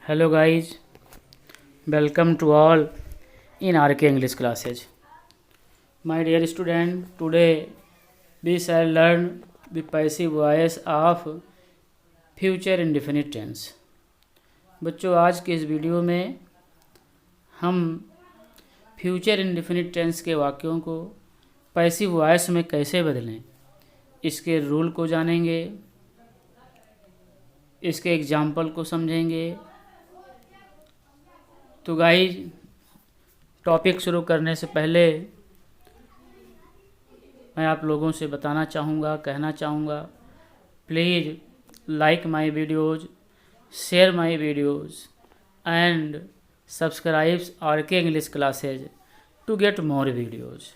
Hello guys, welcome to all in RK English classes. My dear student, today we shall learn the passive voice of future indefinite tense. बच्चों, आज के इस video में हम future indefinite tense के वाक्यों को पैसिव वॉइस में कैसे बदलें, इसके रूल को जानेंगे, इसके एग्जाम्पल को समझेंगे। तो गाइस, टॉपिक शुरू करने से पहले मैं आप लोगों से कहना चाहूँगा, please like my videos, share my videos and subscribe RK English classes to get more videos.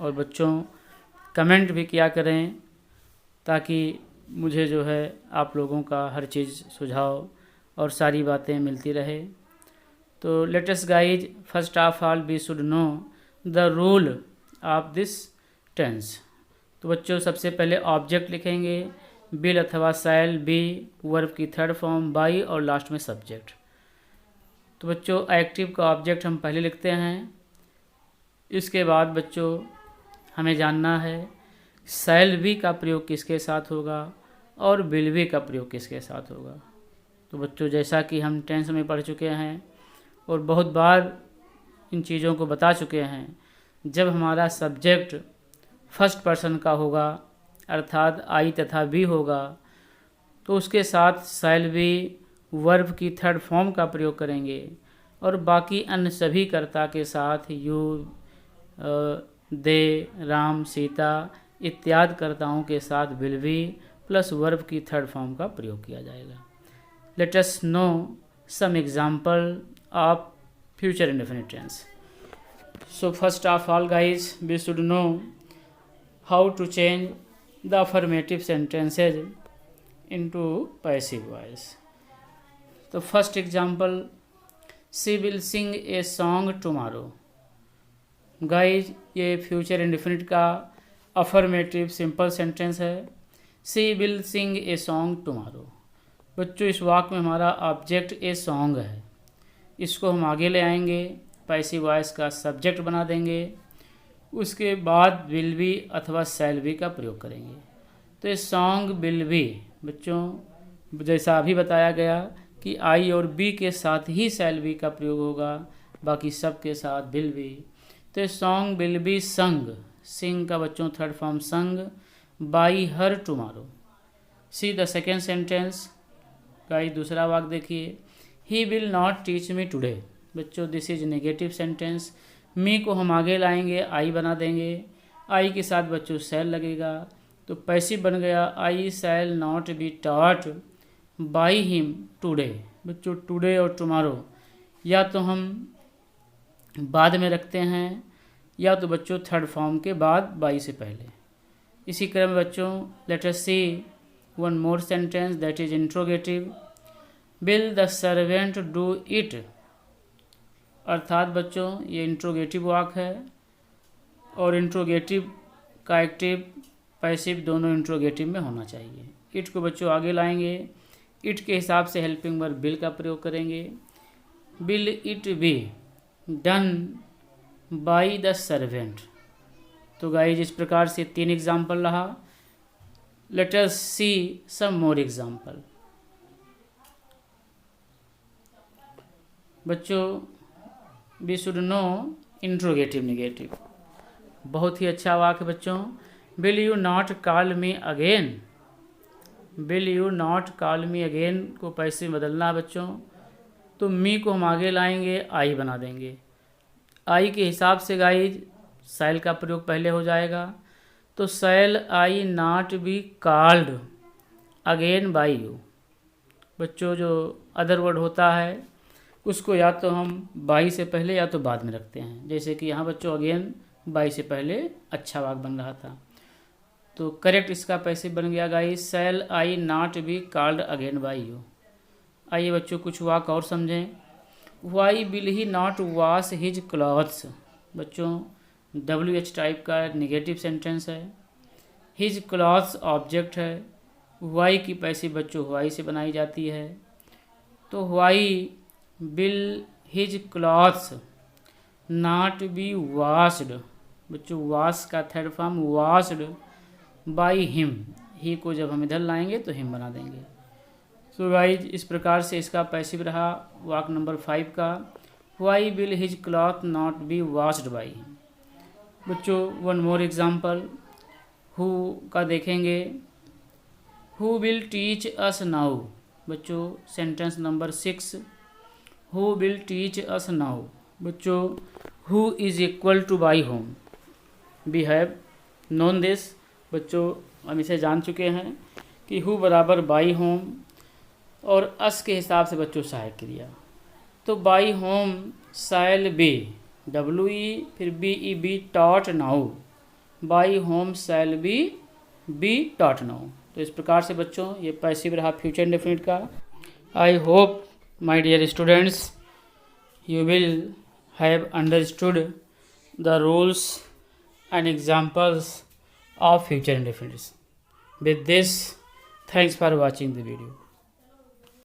और बच्चों, कमेंट भी किया करें ताकि मुझे जो है आप लोगों का हर चीज़ सुझाव और सारी बातें मिलती रहे। तो let us guys, first of all we should know the rule of this tense. तो बच्चों, सबसे पहले ऑब्जेक्ट लिखेंगे, विल अथवा शैल, बी, वर्ब की थर्ड फॉर्म, बाई और लास्ट में सब्जेक्ट। तो बच्चों, एक्टिव का ऑब्जेक्ट हम पहले लिखते हैं। इसके बाद बच्चों हमें जानना है शैल बी का प्रयोग किसके साथ होगा और विल बी का प्रयोग किसके साथ होगा। तो बच्चों, जैसा कि हम टेंस में पढ़ चुके हैं और बहुत बार इन चीज़ों को बता चुके हैं, जब हमारा सब्जेक्ट फर्स्ट पर्सन का होगा अर्थात आई तथा बी होगा, तो उसके साथ शैल बी वर्ब की थर्ड फॉर्म का प्रयोग करेंगे और बाकी अन्य सभी कर्ता के साथ यू, दे, राम, सीता इत्यादि कर्ताओं के साथ विल बी प्लस वर्ब की थर्ड फॉर्म का प्रयोग किया जाएगा। Let us know some example of future indefinite tense. So first of all guys, we should know how to change the affirmative sentences into passive voice. So first example, she will sing a song tomorrow. Guys, ये future indefinite का affirmative simple sentence है। she will sing a song tomorrow। बच्चों, इस वाक्य में हमारा object a song है, इसको हम आगे ले आएंगे, पैसिव वॉइस का सब्जेक्ट बना देंगे, उसके बाद विल बी अथवा शैल बी का प्रयोग करेंगे। तो ये सॉन्ग विल बी, बच्चों जैसा अभी बताया गया कि आई और बी के साथ ही शैल बी का प्रयोग होगा, बाकी सब के साथ विल बी। तो ये सॉन्ग विल बी संग, सिंग का बच्चों थर्ड फॉर्म संग, by her tomorrow. See the second sentence. Guys, दूसरा वाक्य देखिए, he will not teach me today. बच्चों, दिस इज नेगेटिव सेंटेंस। मी को हम आगे लाएंगे, आई बना देंगे, आई के साथ बच्चों शैल लगेगा, तो पैसिव बन गया, I shall not be taught by him today. बच्चों, टुडे और टुमारो या तो हम बाद में रखते हैं या तो बच्चों थर्ड फॉर्म के बाद बाई से पहले। इसी क्रम में बच्चों, let us C one more sentence that is interrogative. will the servant do it? अर्थात बच्चों ये इंट्रोगेटिव वाक्य है और इंट्रोगेटिव का एक्टिव पैसिव दोनों इंट्रोगेटिव में होना चाहिए। इट को बच्चों आगे लाएंगे, इट के हिसाब से हेल्पिंग वर्ब बिल का प्रयोग करेंगे। Will it be done by the servant. तो गाइस, इस प्रकार से 3 एग्जाम्पल रहा। Let us see some more example. बच्चों, we should know interrogative negative। बहुत ही अच्छा वाक्य बच्चों, will you not call me again? will you not call me again को पैसे बदलना बच्चों, तो मी को हम आगे लाएंगे, आई बना देंगे। आई के हिसाब से गाइज शैल का प्रयोग पहले हो जाएगा, तो shall I not be called again by you. बच्चों, जो अदर वर्ड होता है उसको या तो हम बाई से पहले या तो बाद में रखते हैं, जैसे कि यहाँ बच्चों अगेन बाई से पहले अच्छा वाक्य बन रहा था। तो करेक्ट इसका पैसे बन गया guys, shall I not be called again by you. आइए बच्चों कुछ वाक्य और समझें। Why will he not wash his clothes. बच्चों, WH टाइप का नेगेटिव सेंटेंस है, हिज क्लॉथ्स ऑब्जेक्ट है, वाई की पैसिव बच्चों वाई से बनाई जाती है। तो why will his clothes not be washed. बच्चों वॉश का third form washed by him, he को जब हम इधर लाएंगे तो हिम बना देंगे। सो गाइज इस प्रकार से इसका पैसिव रहा वाक नंबर 5 का, why will his cloth not be washed by him. बच्चों वन मोर एग्जाम्पल हु का देखेंगे, who will teach us now. बच्चों sentence number 6, who will teach us now. बच्चों who is equal to by whom, we have known this. बच्चों हम इसे जान चुके हैं कि हु बराबर बाई होम और अस के हिसाब से बच्चों सहायक क्रिया। तो by home shall be, WE फिर BE taught now, by home shall be taught now. तो इस प्रकार से बच्चों ये पैसिव रहा फ्यूचर इंडेफिनिट का। I hope my dear students you will have understood the rules and examples of future indefinites. With this, thanks for watching the video.